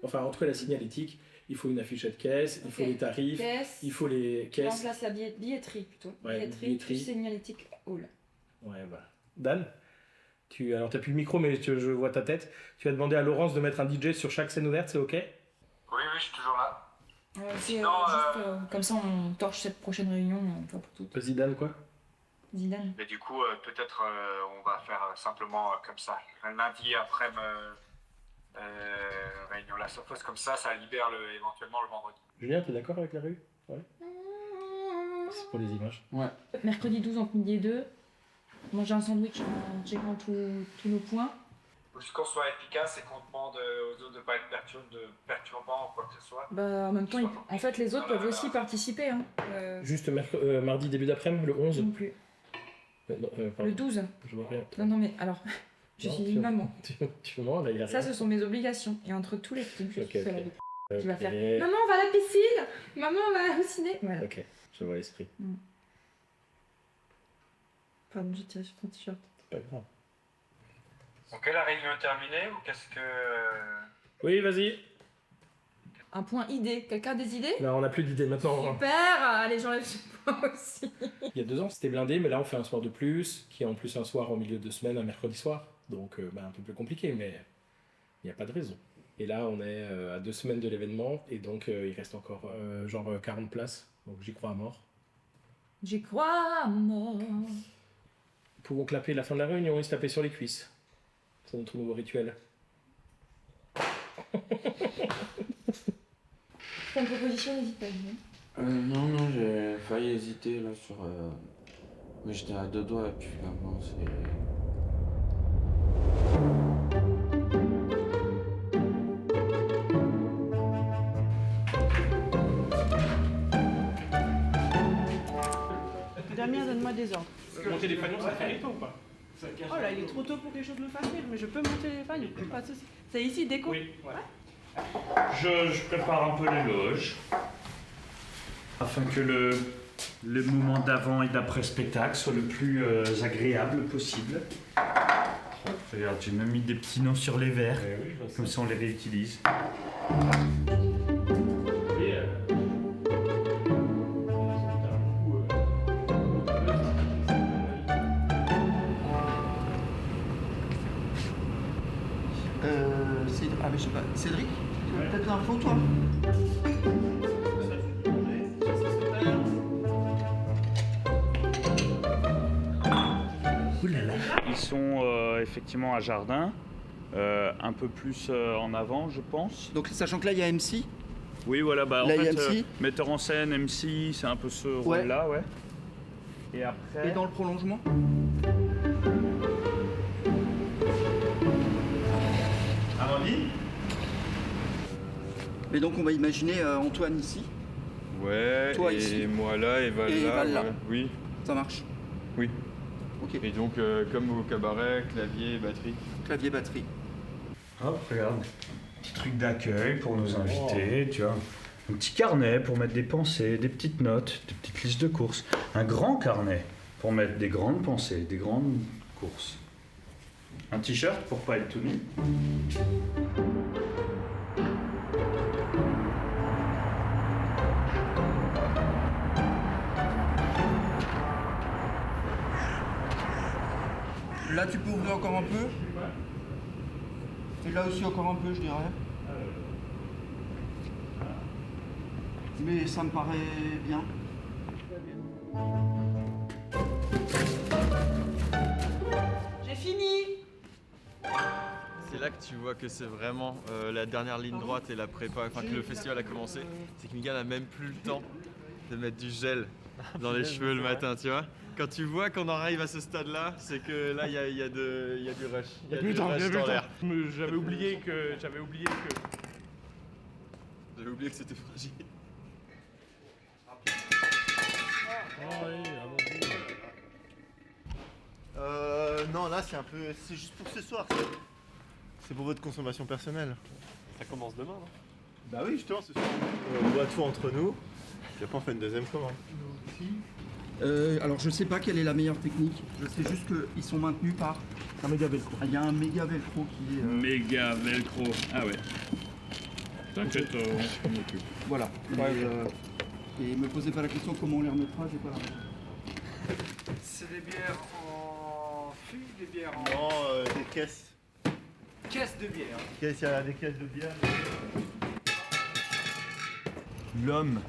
enfin en tout cas la signalétique, il faut une affichette caisse, il faut les tarifs, il faut les Tu caisses. remplaces la billetterie plutôt. Ouais, billetterie plus signalétique hall. Ouais, voilà. Dan, alors t'as plus le micro, mais je vois ta tête. Tu as demandé à Laurence de mettre un DJ sur chaque scène ouverte, c'est ok? Oui, je suis toujours là. Sinon, comme ça on torche cette prochaine réunion une fois pour toutes. Vas-y Dan, quoi? Zidane. Mais du coup, peut-être on va faire simplement comme ça. Un lundi après réunion la Sophos, comme ça libère éventuellement le vendredi. Julien, t'es d'accord avec la rue? Ouais. C'est pour les images. Ouais. Mercredi 12 entre midi et 2. Manger un sandwich en checkant tous nos points. Juste qu'on soit efficace et qu'on demande aux autres de ne pas être perturbants ou quoi que ce soit. Bah, en même temps, en fait, les autres peuvent aussi participer. Hein. Juste mardi début d'après-midi, le 11? Non plus. Le 12. Je vois rien. Non, mais alors, je suis une maman. Tu veux là, il y a rien. Ça, ce sont mes obligations. Et entre tous les trucs, je suis seule avec. Tu vas faire maman, on va à la piscine. Maman, on va au ciné. Voilà. Ok, je vois l'esprit. Pardon, j'ai tiré sur ton t-shirt. C'est pas grave. Ok, la réunion est terminée ou qu'est-ce que... Oui, vas-y. Un point idée. Quelqu'un a des idées? Non, on n'a plus d'idées maintenant. Super. Allez, j'enlève ce point aussi. Il y a 2 ans, c'était blindé, mais là, on fait un soir de plus, qui est en plus un soir au milieu de semaine, un mercredi soir. Donc, un peu plus compliqué, mais il n'y a pas de raison. Et là, on est à 2 semaines de l'événement, et donc il reste encore genre 40 places. Donc, j'y crois à mort. J'y crois à mort. Nous pouvons clapper la fin de la réunion et se taper sur les cuisses. C'est notre nouveau rituel. T'as une proposition, n'hésite pas. Non, j'ai failli hésiter là sur... Mais j'étais à 2 doigts et puis finalement c'est... Damien, donne-moi des ordres. Monter les fanions, ça fait tôt ou pas? Oh là, il est trop tôt pour que les choses me fassent rire, mais je peux monter les fanions, pas de soucis. C'est ici, déco? Oui, ouais. Je prépare un peu les loges afin que le moment d'avant et d'après-spectacle soit le plus agréable possible. Regarde, j'ai même mis des petits noms sur les verres, comme ça on les réutilise. Ah mais je sais pas, Cédric, tu as peut-être l'info toi? Ils sont effectivement à Jardin, un peu plus en avant je pense. Donc sachant que là il y a MC. Oui voilà, bah en là, fait metteur en scène, MC, c'est un peu ce rôle-là, ouais. Et après... Et dans le prolongement? Amandine? Mais donc on va imaginer Antoine ici. Ouais, toi et ici. moi là, et Val Et là. Val là. Ouais. Oui. Ça marche? Oui. Ok. Et donc comme au cabaret, clavier, batterie. Clavier, batterie. Hop, regarde, petit truc d'accueil pour nos invités, tu vois. Un petit carnet pour mettre des pensées, des petites notes, des petites listes de courses. Un grand carnet pour mettre des grandes pensées, des grandes courses. Un t-shirt pour pas être tout nu. Là tu peux ouvrir encore un peu. Et là aussi encore un peu je dirais. Mais ça me paraît bien. J'ai fini! C'est là que tu vois que c'est vraiment la dernière ligne droite et la prépa, enfin que le festival a commencé. C'est que Miguel n'a même plus le temps de mettre du gel dans les cheveux le matin, tu vois. Quand tu vois qu'on en arrive à ce stade-là, c'est que là il y a du rush. Il y a du rush dans l'air. J'avais oublié que... J'avais oublié que c'était fragile. Non, là c'est un peu... C'est juste pour ce soir. C'est pour votre consommation personnelle. Ça commence demain, non? Bah oui, justement, ce soir. On boit tout entre nous. Puis après on fait une deuxième commande. Alors je sais pas quelle est la meilleure technique. Je sais juste qu'ils sont maintenus par... Un méga velcro. Il y a un méga velcro qui est... Méga velcro. Ah ouais. T'inquiète, on s'en occupe. Voilà. Et me posez pas la question comment on les remettra, j'ai pas la réponse. C'est des bières en fût, des bières en... Non, des caisses. Caisse de bière. Il y a des caisses de bière. L'homme,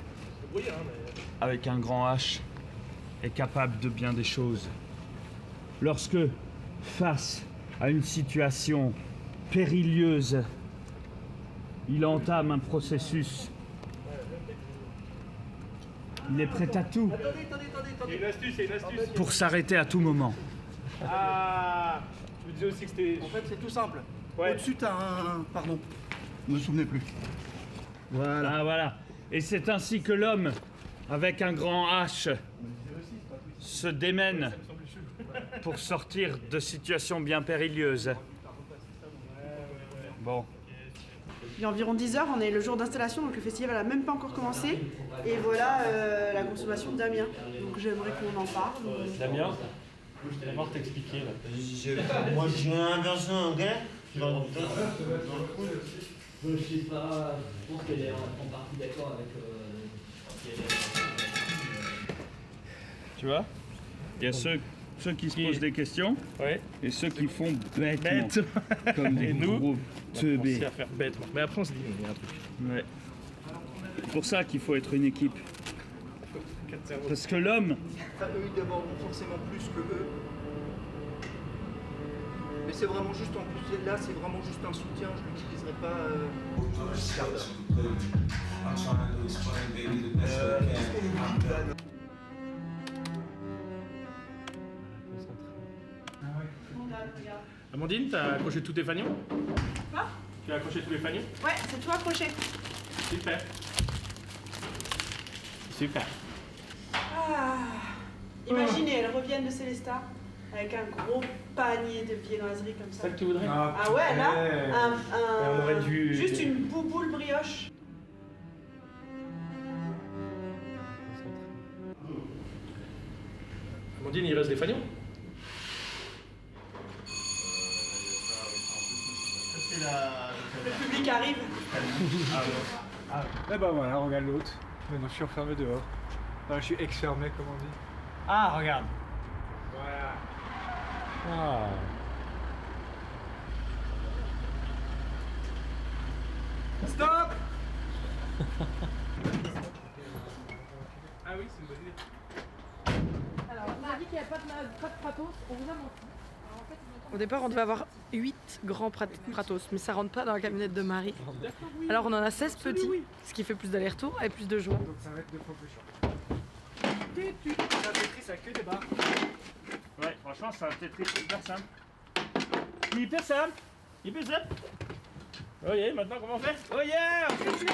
avec un grand H, est capable de bien des choses. Lorsque, face à une situation périlleuse, il entame un processus. Il est prêt à tout Il y a une astuce, c'est une astuce. pour s'arrêter à tout moment. Ah, je me disais aussi que c'était... En fait, c'est tout simple. Ouais. Au-dessus, t'as un... Pardon. Je me souvenais plus. Voilà. Ah voilà. Et c'est ainsi que l'homme, avec un grand H, se démène pour sortir de situations bien périlleuses. Bon. Il y a environ 10 heures, on est le jour d'installation, donc le festival n'a même pas encore commencé. Et voilà la consommation de Damien. Donc j'aimerais qu'on en parle. Damien, je vais d'abord t'expliquer. Moi, je suis un garçon, ok? Je sais pas, je pense qu'elle est en partie d'accord avec... Tu vois? Il y a ceux qui se posent des questions et ceux qui font bêtement. Comme des gros teubés. On sait à faire bêtement. Mais après on se dit, il y a un truc. Ouais. C'est pour ça qu'il faut être une équipe. Parce que l'homme... Eux, ils débordent forcément plus que eux. Mais c'est vraiment juste, en plus là, c'est vraiment juste un soutien, je l'utiliserai pas... Amandine, t'as accroché tous tes fanions? Quoi? Tu as accroché tous les fanions? Ouais, c'est tout accroché. Super. Super. Ah. Imaginez, elles reviennent de Célestat avec un gros panier de viennoiseries comme ça. C'est ça que tu voudrais? Ah ouais, là, on aurait dû... juste une bouboule brioche. Amandine, il reste des fanions? Le public arrive. Eh ben voilà, regarde l'autre. Maintenant je suis enfermé dehors. Enfin, je suis ex-fermé comme on dit. Ah, regarde. Voilà. Ah. Stop. Ah oui, c'est une bonne idée. Alors, on a dit qu'il n'y avait pas de pratos, on vous a menti. Au départ, on devait avoir 8 grands pratos, mais ça rentre pas dans la camionnette de Marie. Alors on en a 16 petits, ce qui fait plus d'aller-retour et plus de joie. Donc ça va être 2 fois plus cher. Ça Tetris, ça que des barres. Ouais, franchement, c'est un Tetris hyper simple. Hyper simple. Hyper simple. Oh yeah, maintenant comment on fait? Oh yeah, on fait dessus.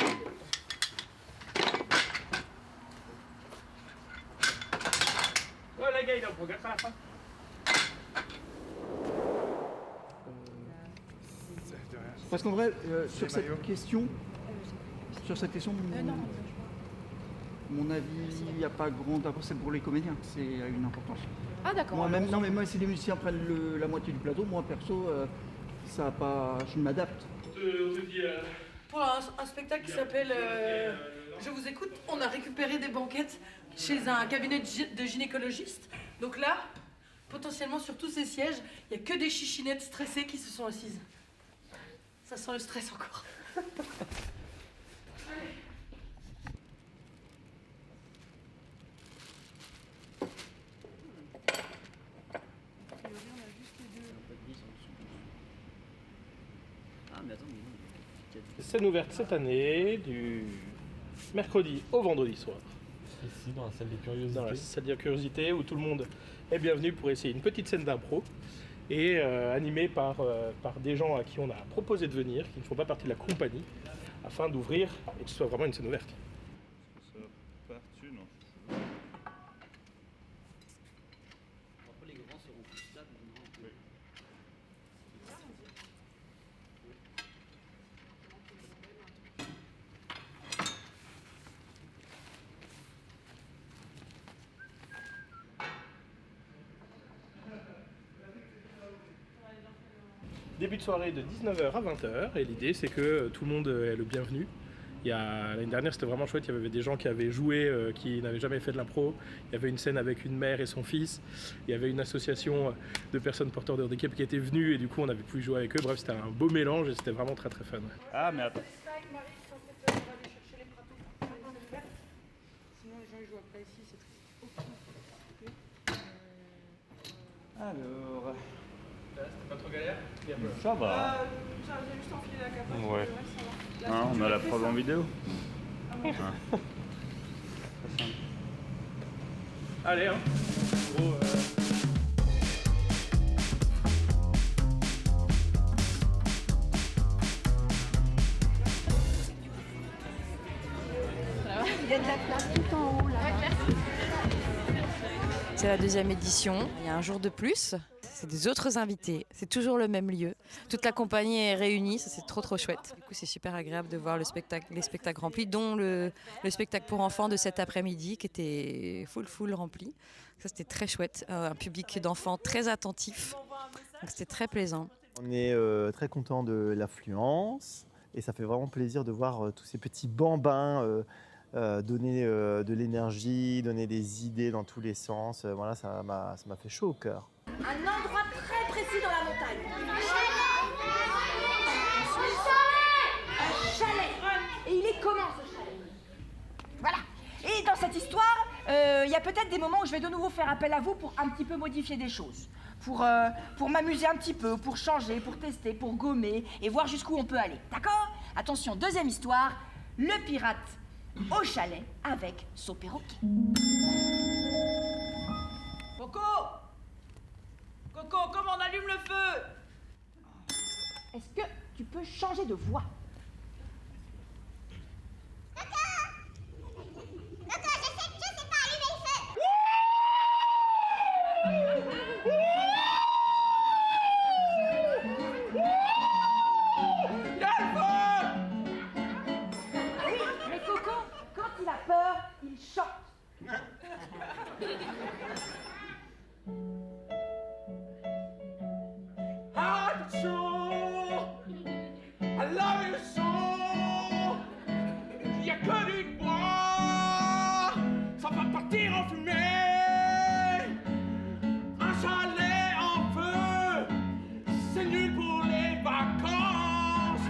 Oh les gars, il est en progrès à la fin. Parce qu'en vrai, sur cette question, mon avis, il n'y a pas grand d'importance, c'est pour les comédiens, c'est une importance. Ah d'accord. Moi-même, non mais moi, si les musiciens prennent la moitié du plateau, moi perso, ça a pas, je m'adapte. Pour un spectacle qui s'appelle Je vous écoute, on a récupéré des banquettes chez un cabinet de gynécologiste. Donc là, potentiellement sur tous ces sièges, il n'y a que des chichinettes stressées qui se sont assises. Ça sent le stress encore. Scène ouverte cette année, du mercredi au vendredi soir. Ici, dans la salle des curiosités. Dans la salle des curiosités, où tout le monde est bienvenu pour essayer une petite scène d'impro. Et animée par des gens à qui on a proposé de venir, qui ne font pas partie de la compagnie, afin d'ouvrir et que ce soit vraiment une scène ouverte. Les grands seront plus stables. début de soirée de 19h à 20h et l'idée c'est que tout le monde est le bienvenu. L'année dernière c'était vraiment chouette, il y avait des gens qui avaient joué, qui n'avaient jamais fait de l'impro. Il y avait une scène avec une mère et son fils. Il y avait une association de personnes porteurs de handicap qui étaient venues et du coup on avait pu jouer avec eux. Bref, c'était un beau mélange et c'était vraiment très très fun. Ah mais attends. Alors... C'était pas trop galère? Ça va. J'ai juste enfilé la capote. Ouais. Ça va. On a la preuve en vidéo. Ouais. Allez, hein. Gros, Il y a de la place tout en haut là. C'est la 2e édition. Il y a un jour de plus. C'est des autres invités. C'est toujours le même lieu. Toute la compagnie est réunie. Ça, c'est trop chouette. Du coup, c'est super agréable de voir les spectacles remplis, dont le spectacle pour enfants de cet après-midi qui était full rempli. Ça, c'était très chouette. Un public d'enfants très attentif. Donc, c'était très plaisant. On est très content de l'affluence et ça fait vraiment plaisir de voir tous ces petits bambins donner de l'énergie, donner des idées dans tous les sens. Voilà, ça m'a fait chaud au cœur. Un endroit très précis dans la montagne. Un chalet. Et il est comment ce chalet? Voilà. Et dans cette histoire, il y a peut-être des moments où je vais de nouveau faire appel à vous pour un petit peu modifier des choses. Pour m'amuser un petit peu, pour changer, pour tester, pour gommer et voir jusqu'où on peut aller. D'accord? Attention, 2e histoire, le pirate au chalet avec son perroquet. Coco! Coco, comment on allume le feu? Est-ce que tu peux changer de voix? Mais Coco, quand il a peur, il chante. I love you so. Il y a que du bois, ça va partir en fumée. Un chalet en feu, c'est nul pour les vacances.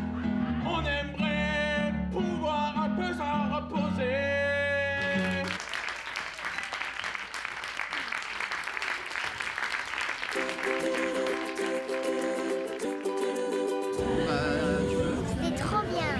On aimerait pouvoir un peu s'en reposer. C'était trop bien.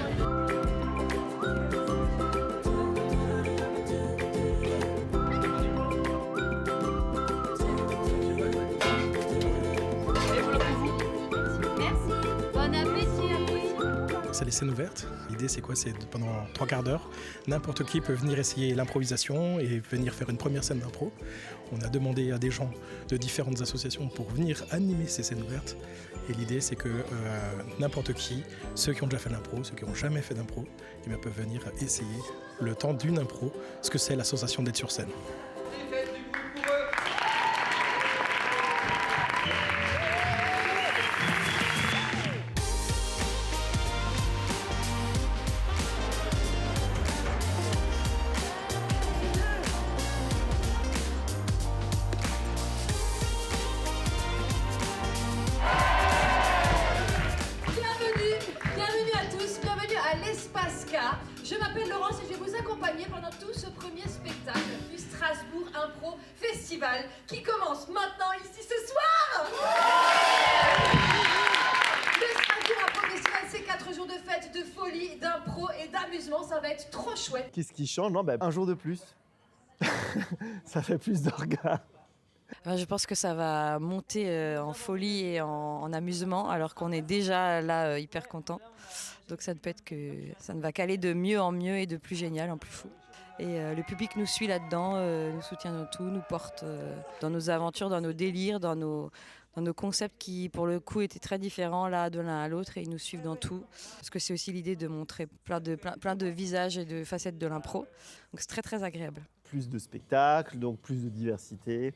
Merci. Bon appétit à vous. C'est les scènes ouvertes. L'idée c'est quoi? C'est pendant 3 quarts d'heure, n'importe qui peut venir essayer l'improvisation et venir faire une première scène d'impro. On a demandé à des gens de différentes associations pour venir animer ces scènes ouvertes. Et l'idée c'est que n'importe qui, ceux qui ont déjà fait de l'impro, ceux qui n'ont jamais fait d'impro, peuvent venir essayer le temps d'une impro, ce que c'est la sensation d'être sur scène. Bienvenue à tous, bienvenue à l'Espace K. Je m'appelle Laurence et je vais vous accompagner pendant tout ce premier spectacle du Strasbourg Impro Festival qui commence maintenant ici ce soir. Le Strasbourg Impro Festival, c'est 4 jours de fête, de folie, d'impro et d'amusement. Ça va être trop chouette. Qu'est-ce qui change? Non, un jour de plus. Ça fait plus d'orgas. Je pense que ça va monter en folie et en amusement alors qu'on est déjà là hyper content. Donc ça ne va qu'aller de mieux en mieux et de plus génial en plus fou. Et le public nous suit là-dedans, nous soutient dans tout, nous porte dans nos aventures, dans nos délires, dans nos concepts qui pour le coup étaient très différents là de l'un à l'autre et ils nous suivent dans tout. Parce que c'est aussi l'idée de montrer plein de visages et de facettes de l'impro. Donc c'est très agréable. Plus de spectacles, donc plus de diversité.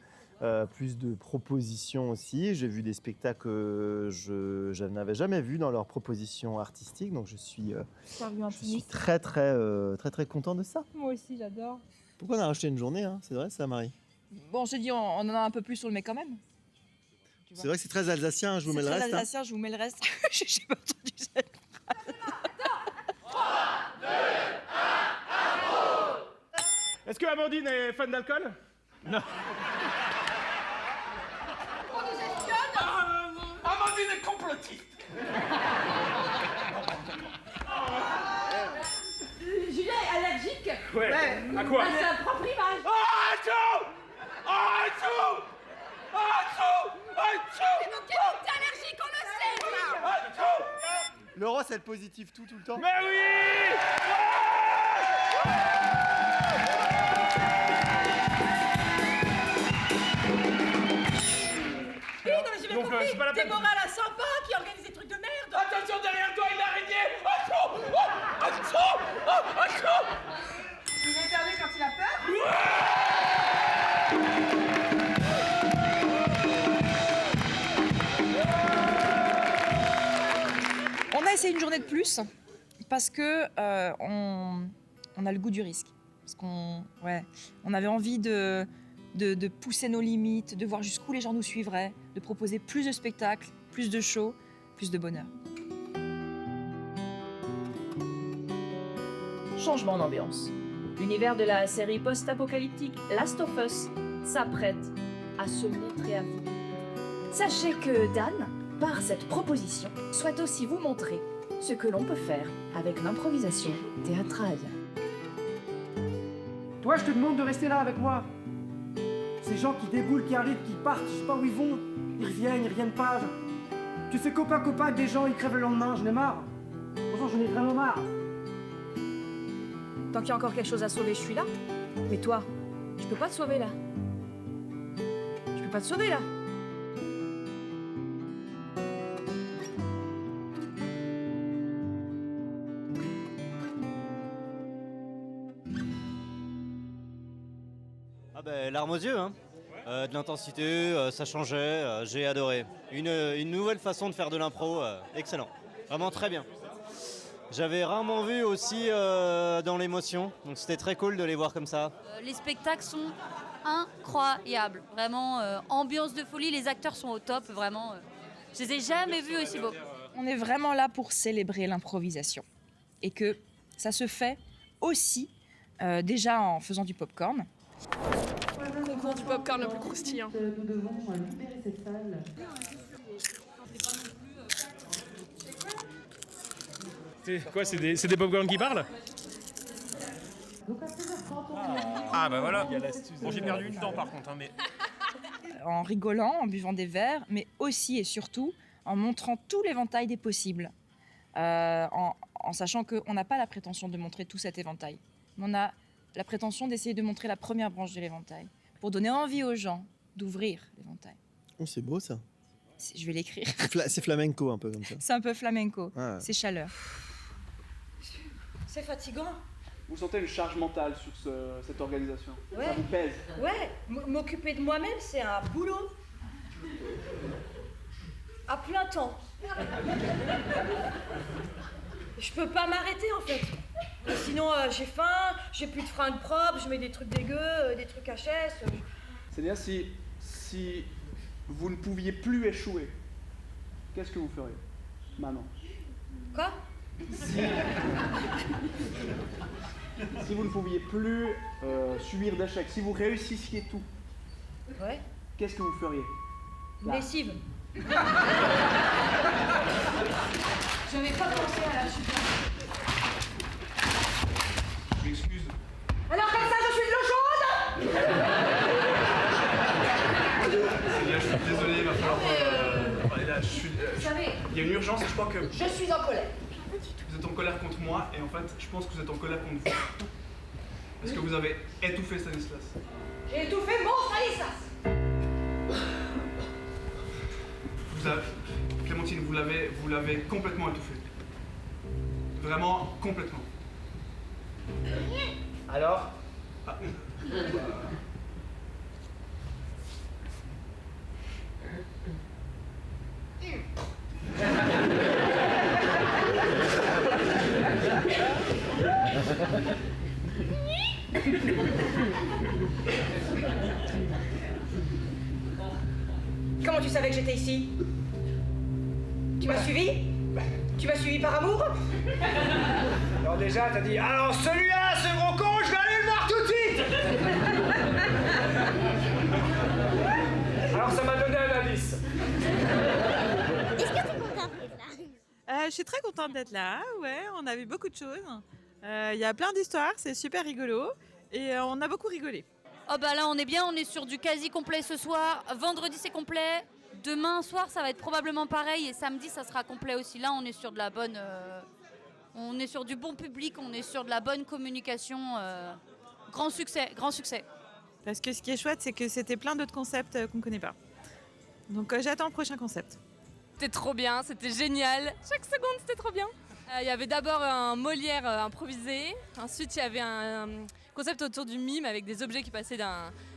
plus de propositions aussi. J'ai vu des spectacles que je n'avais jamais vus dans leurs propositions artistiques, donc je suis très content de ça. Moi aussi, j'adore. Pourquoi on a racheté une journée, hein? C'est vrai ça, Marie? Bon, je te dis, on en a un peu plus, on le met quand même. C'est vrai que c'est très alsacien, je vous mets le reste. C'est très alsacien, je vous mets le reste. J'ai pas entendu cette phrase. 3, 2, 1, Est-ce que Amandine est fan d'alcool? Non. On nous espionne. Amandine est complotiste. Julien est allergique. Ouais. À quoi? C'est un propre image. Mais donc, t'es allergique, on le sait. Laurent, c'est le positif tout le temps. Mais oui! Oui, non, mais j'ai bien compris. c'est pas la T'es peine. moral à sympa qui organise des trucs de merde. Attention derrière toi, une araignée. Attention. Il éternue quand il a peur. On a essayé une journée de plus parce que on a le goût du risque. Parce on avait envie de pousser nos limites, de voir jusqu'où les gens nous suivraient, de proposer plus de spectacles, plus de shows, plus de bonheur. Changement d'ambiance. L'univers de la série post-apocalyptique Last of Us s'apprête à se montrer à vous. Sachez que Dan, par cette proposition, souhaite aussi vous montrer ce que l'on peut faire avec l'improvisation théâtrale. Toi, je te demande de rester là avec moi. Ces gens qui déboulent, qui arrivent, qui partent, je sais pas où ils vont. Ils reviennent pas. Tu sais, copain avec des gens, ils crèvent le lendemain, j'en ai marre. Franchement, j'en ai vraiment marre. Tant qu'il y a encore quelque chose à sauver, je suis là. Mais toi, je peux pas te sauver là. Je peux pas te sauver là. Ah ben, larmes aux yeux, hein. De l'intensité, ça changeait, j'ai adoré. Une nouvelle façon de faire de l'impro, excellent. Vraiment très bien. J'avais rarement vu aussi dans l'émotion, donc c'était très cool de les voir comme ça. Les spectacles sont incroyables, vraiment ambiance de folie, les acteurs sont au top, vraiment. Je les ai jamais vus aussi beaux. On est vraiment là pour célébrer l'improvisation et que ça se fait aussi déjà en faisant du popcorn. Concours du popcorn le plus croustillant. Nous devons libérer cette salle. C'est quoi, c'est des popcorn qui parlent? Ah bah voilà. Bon, j'ai perdu une dent par contre, hein, mais... En rigolant, en buvant des verres, mais aussi et surtout en montrant tout l'éventail des possibles. En sachant qu'on n'a pas la prétention de montrer tout cet éventail. Mais on a la prétention d'essayer de montrer la première branche de l'éventail, pour donner envie aux gens d'ouvrir l'éventail. Oh, c'est beau ça. Je vais l'écrire. C'est flamenco un peu comme ça. C'est un peu flamenco, Ouais. c'est chaleur. C'est fatigant. Vous sentez une charge mentale sur cette organisation? Ouais. Ça vous pèse? Ouais, m'occuper de moi-même, c'est un boulot. À plein temps. Je peux pas m'arrêter en fait. Sinon j'ai faim, j'ai plus de fringues propres, je mets des trucs dégueux, des trucs HS. C'est-à-dire si vous ne pouviez plus échouer, qu'est-ce que vous feriez maintenant? Quoi? Si vous ne pouviez plus subir d'échecs, si vous réussissiez tout, Ouais. qu'est-ce que vous feriez? Là. Lessive. J'avais pas pensé à la chute. Je m'excuse. Alors comme ça, je suis de l'eau chaude. Je suis désolé, il va falloir... là, Vous savez, il y a une urgence et je crois que... je suis en colère. Vous êtes en colère contre moi et en fait, je pense que vous êtes en colère contre vous. Parce que vous avez étouffé Stanislas. J'ai étouffé mon Stanislas. Clémentine, vous l'avez complètement étouffé. Vraiment complètement. Alors? Comment tu savais que j'étais ici? Tu m'as suivi? Tu m'as suivi par amour? Alors déjà, t'as dit, alors celui-là, ce gros con, je vais aller le voir tout de suite. Alors ça m'a donné un indice. Est-ce que t'es contente d'être là? Je suis très contente d'être là, ouais, on a vu beaucoup de choses. Il y a plein d'histoires, c'est super rigolo et on a beaucoup rigolé. Oh bah là on est bien, on est sur du quasi complet ce soir. Vendredi c'est complet. Demain soir ça va être probablement pareil et samedi ça sera complet aussi. Là on est sur de la bonne, on est sur du bon public, on est sur de la bonne communication. Grand succès, grand succès. Parce que ce qui est chouette, c'est que c'était plein d'autres concepts qu'on connaît pas. Donc j'attends le prochain concept. C'était trop bien, c'était génial. Chaque seconde c'était trop bien. Il y avait d'abord un Molière improvisé. Ensuite il y avait un concept autour du mime avec des objets qui passaient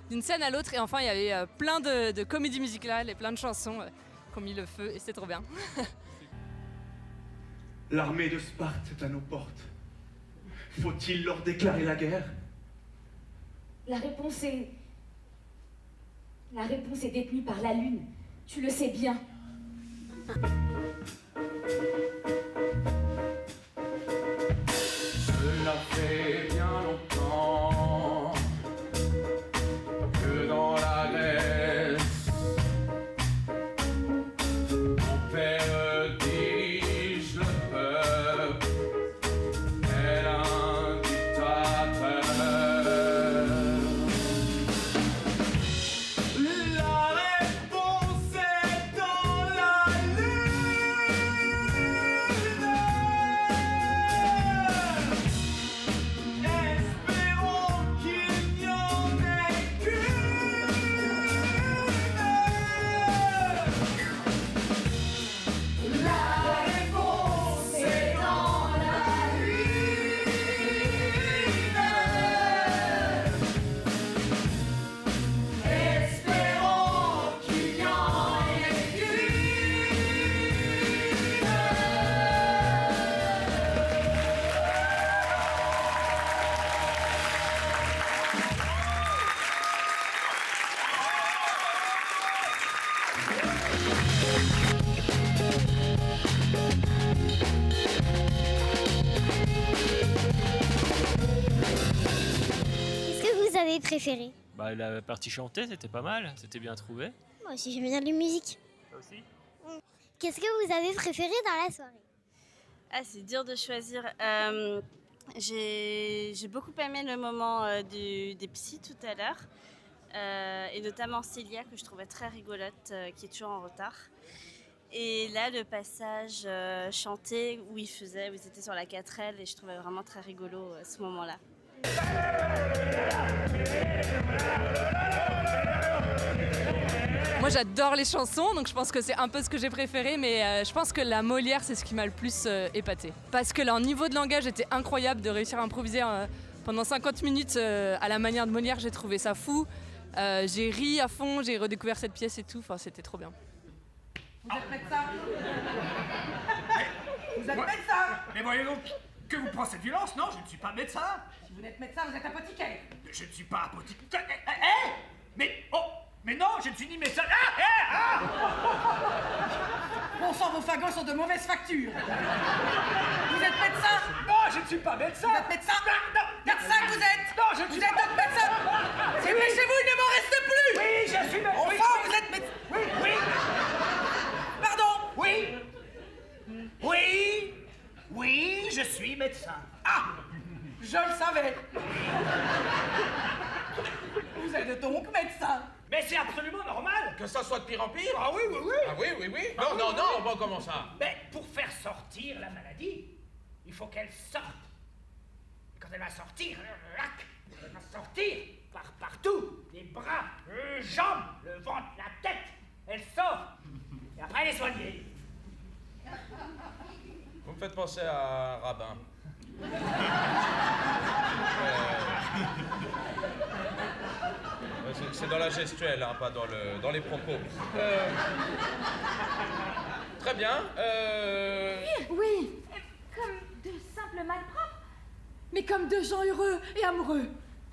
d'une scène à l'autre. Et enfin, il y avait plein de comédies musicales et plein de chansons qui ont mis le feu et c'était trop bien. L'armée de Sparte est à nos portes. Faut-il leur déclarer la guerre? La réponse est détenue par la Lune. Tu le sais bien. Cela fait bien longtemps que dans la Grèce, mon père dirige le peuple, tel un dictateur. La réponse est dans la espérons qu'il n'y en ait qu'une. La réponse est dans la lune. Espérons qu'il n'y en ait qu'une. Qu'est-ce que vous avez préféré? Bah, la partie chantée, c'était pas mal, c'était bien trouvé. Moi aussi, j'aime bien la musique. Toi aussi? Qu'est-ce que vous avez préféré dans la soirée? Ah, c'est dur de choisir. J'ai beaucoup aimé le moment des psys tout à l'heure, et notamment Célia que je trouvais très rigolote, qui est toujours en retard. Et là, le passage chanté où ils étaient sur la 4L, et je trouvais vraiment très rigolo ce moment-là. Moi j'adore les chansons, donc je pense que c'est un peu ce que j'ai préféré, mais je pense que la Molière c'est ce qui m'a le plus épaté. Parce que leur niveau de langage était incroyable, de réussir à improviser pendant 50 minutes à la manière de Molière, j'ai trouvé ça fou. J'ai ri à fond, j'ai redécouvert cette pièce et tout, enfin c'était trop bien. Vous êtes médecin? Vous êtes médecin? Mais voyez donc que vous prenez cette violence, non? Je ne suis pas médecin. Si vous n'êtes médecin, vous êtes apothicaire. Je ne suis pas apothicaire. Mais non, je ne suis ni médecin. Bon sang, vos fagots sont de mauvaise facture. Vous êtes médecin? Non, je ne suis pas médecin. Vous êtes médecin? Non. Médecin que vous êtes? Non, je ne Vous suis êtes pas donc médecin? C'est vrai, chez vous, il ne m'en reste plus. Oui, je suis médecin. Enfin, vous êtes médecin? Oui. Pardon? Oui, je suis médecin. Ah! Je le savais. Vous êtes donc médecin? Mais c'est absolument normal. Que ça soit de pire en pire? Ah oui. Ah oui. Non, bon, comment ça? Mais pour faire sortir la maladie, il faut qu'elle sorte. Et quand elle va sortir, elle va sortir partout. Les bras, les jambes, le ventre, la tête. Elle sort. Et après, elle est soignée. Vous me faites penser à Rabin. c'est dans la gestuelle, hein, pas dans les propos. Très bien. Oui, comme de simples malpropres, mais comme deux gens heureux et amoureux.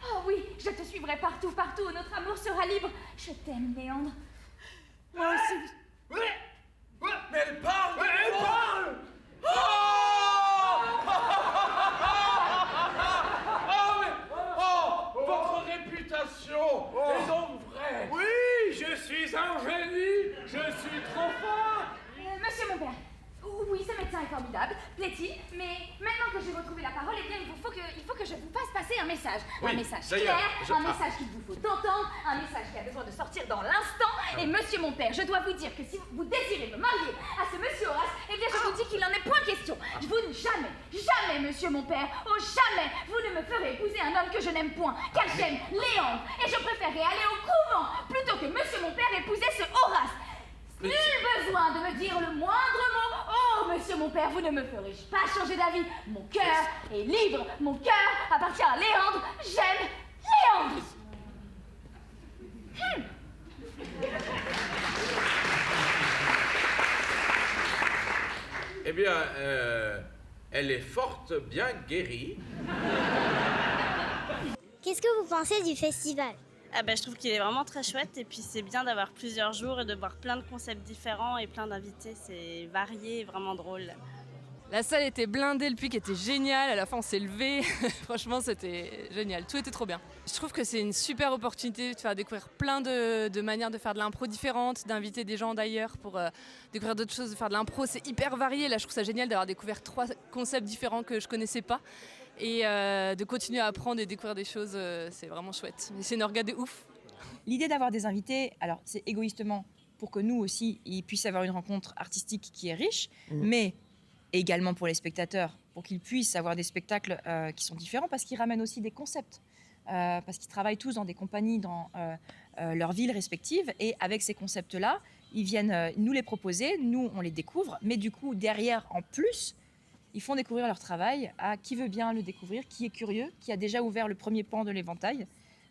Oh oui, je te suivrai partout, partout où notre amour sera libre. Je t'aime, Léandre. Moi aussi. Mais elle parle! Elle parle! Votre réputation est donc vraie! Oui, je suis un génie! Je suis trop fort! Monsieur mon père, oui, ce médecin est formidable, plaît-il, mais maintenant que j'ai retrouvé la parole, eh bien, il faut que je vous fasse passer un message. Oui, un message d'ailleurs, clair, un message qu'il vous faut entendre, un message qui a besoin de sortir dans l'instant. Et monsieur mon père, je dois vous dire que si vous désirez me marier à ce monsieur Horace, eh bien, je vous dis qu'il n'en est point question. Vous ne jamais, monsieur mon père, oh jamais, vous ne me ferez épouser un homme que je n'aime point, car j'aime Léandre, et je préférerais aller au couvent plutôt que monsieur mon père épouser ce Horace. Nul besoin de me dire le moindre mot. Oh, monsieur mon père, vous ne me ferez pas changer d'avis. Mon cœur est libre. Mon cœur appartient à Léandre. J'aime Léandre. Eh bien, elle est forte, bien guérie. Qu'est-ce que vous pensez du festival? Ah bah, je trouve qu'il est vraiment très chouette et puis c'est bien d'avoir plusieurs jours et de voir plein de concepts différents et plein d'invités. C'est varié et vraiment drôle. La salle était blindée, le public était génial, à la fin on s'est levé. Franchement c'était génial, tout était trop bien. Je trouve que c'est une super opportunité de faire découvrir plein de manières de faire de l'impro différentes, d'inviter des gens d'ailleurs pour découvrir d'autres choses, de faire de l'impro. C'est hyper varié, là je trouve ça génial d'avoir découvert 3 concepts différents que je connaissais pas. Et de continuer à apprendre et découvrir des choses, c'est vraiment chouette. C'est une orga de ouf. L'idée d'avoir des invités, alors c'est égoïstement pour que nous aussi, ils puissent avoir une rencontre artistique qui est riche, mais également pour les spectateurs, pour qu'ils puissent avoir des spectacles qui sont différents, parce qu'ils ramènent aussi des concepts, parce qu'ils travaillent tous dans des compagnies dans leurs villes respectives, et avec ces concepts-là, ils viennent nous les proposer, nous on les découvre, mais du coup derrière en plus, ils font découvrir leur travail à qui veut bien le découvrir, qui est curieux, qui a déjà ouvert le premier pan de l'éventail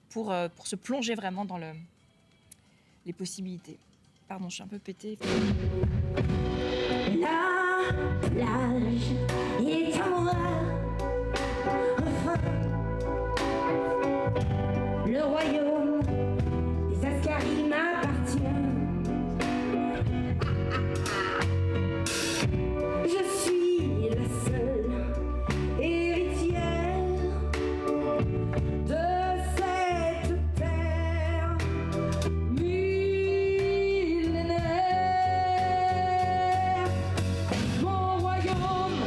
pour se plonger vraiment dans les possibilités. Pardon, je suis un peu pétée. La plage est à moi, enfin, le royaume des Ascaris m'appartient. Je suis la seule héritière de cette terre millénaire. Mon royaume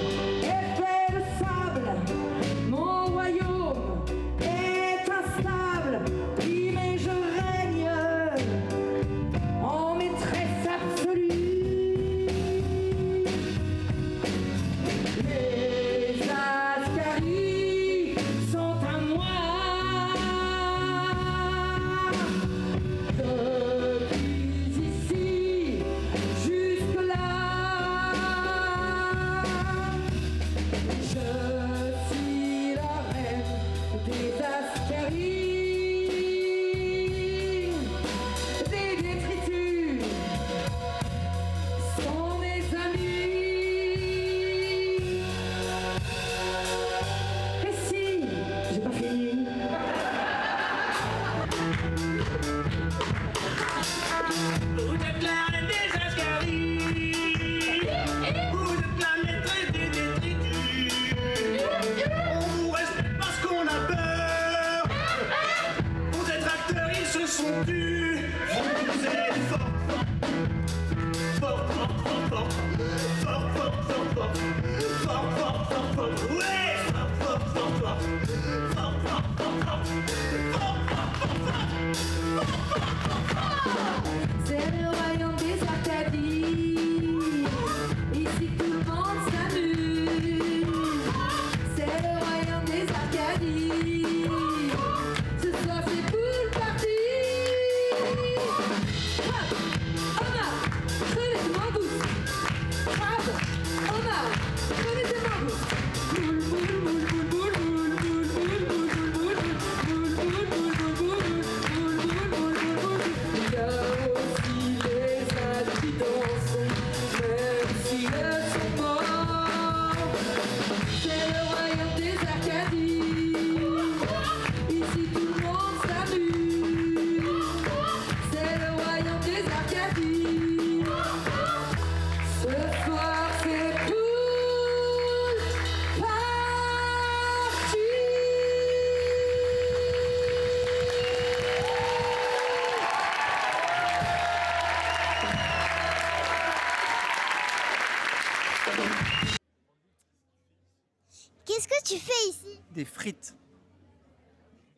Qu'est-ce que tu fais ici? Des frites.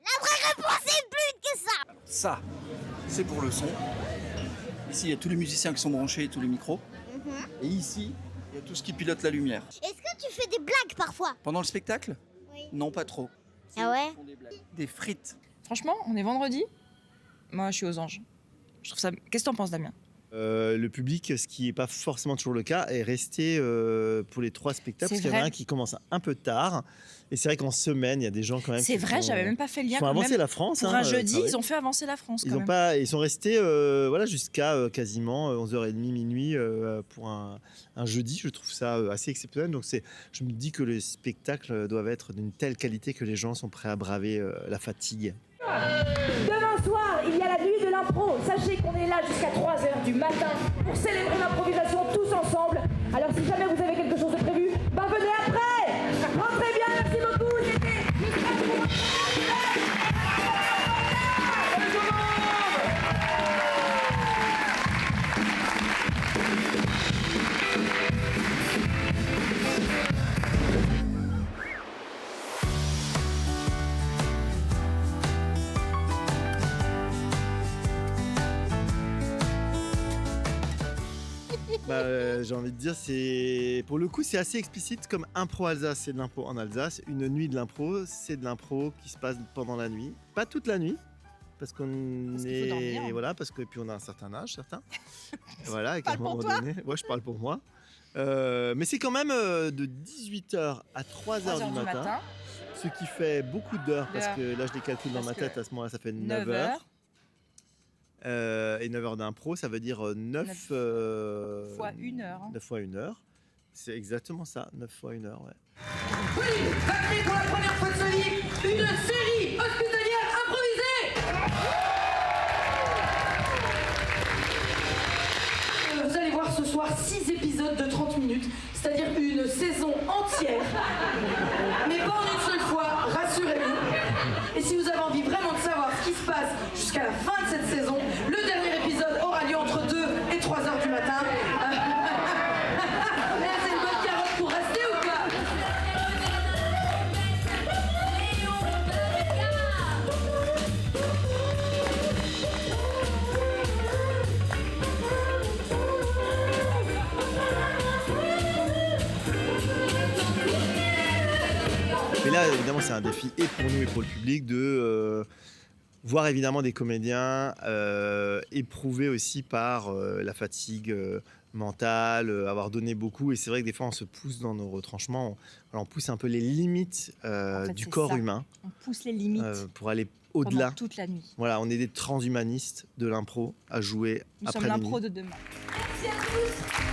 La vraie réponse est plus que ça. Ça, c'est pour le son. Ici, il y a tous les musiciens qui sont branchés et tous les micros. Et ici, il y a tout ce qui pilote la lumière. Est-ce que tu fais des blagues parfois? Pendant le spectacle? Oui. Non, pas trop. Ah ouais? Des frites. Franchement, on est vendredi. Moi, je suis aux anges. Je trouve ça... Qu'est-ce que t'en penses, Damien? Le public, ce qui n'est pas forcément toujours le cas, est resté pour les 3 spectacles. Parce qu'il y en a un qui commence un peu tard. Et c'est vrai qu'en semaine, il y a des gens quand même. C'est vrai, j'avais même pas fait le lien. Ils ont avancé la France. Pour un jeudi, ils ont fait avancer la France. Ils sont restés jusqu'à quasiment 11h30, minuit pour un jeudi. Je trouve ça assez exceptionnel. Donc je me dis que les spectacles doivent être d'une telle qualité que les gens sont prêts à braver la fatigue. Demain soir, il y a la nuit de l'impro. Sachez qu'on est là jusqu'à 3h du matin pour célébrer l'improvisation tous ensemble. Alors si jamais vous avez quelque chose de prévu, venez après. Rentrez bien, merci beaucoup. J'ai envie de dire, pour le coup, c'est assez explicite comme Impro Alsace, c'est de l'impro en Alsace. Une nuit de l'impro, c'est de l'impro qui se passe pendant la nuit. Pas toute la nuit, parce qu'on est... dormir. Voilà, parce que puis on a un certain âge, certains. Voilà, et qu'à un moment donné... Ouais, je parle pour moi. Mais c'est quand même de 18h à 3h du matin. Ce qui fait beaucoup d'heures, parce que là, je les calcule dans ma tête, à ce moment-là, ça fait 9h. Et 9 heures d'impro, ça veut dire 9 fois 1 heure. 9 fois 1 heure. C'est exactement ça, 9 fois 1 heure, ouais. Oui, va créer pour la première fois de sa vie une série hospitalière improvisée. Vous allez voir ce soir 6 épisodes de 30 minutes, c'est-à-dire une saison entière. Mais pas en une seule fois, rassurez-vous. Et si vous avez envie vraiment de savoir ce qui se passe jusqu'à la fin de cette saison, le dernier épisode aura lieu entre 2 et 3 heures du matin. C'est une bonne carotte pour rester ou pas? Et là, évidemment, c'est un défi et pour nous et pour le public de voir évidemment des comédiens éprouvés aussi par la fatigue mentale, avoir donné beaucoup. Et c'est vrai que des fois, on se pousse dans nos retranchements. On pousse un peu les limites du corps humain. On pousse les limites pour aller au-delà. pendant toute la nuit. Voilà, on est des transhumanistes de l'impro à jouer Nous après sommes minuit. l'impro de demain. Merci à tous.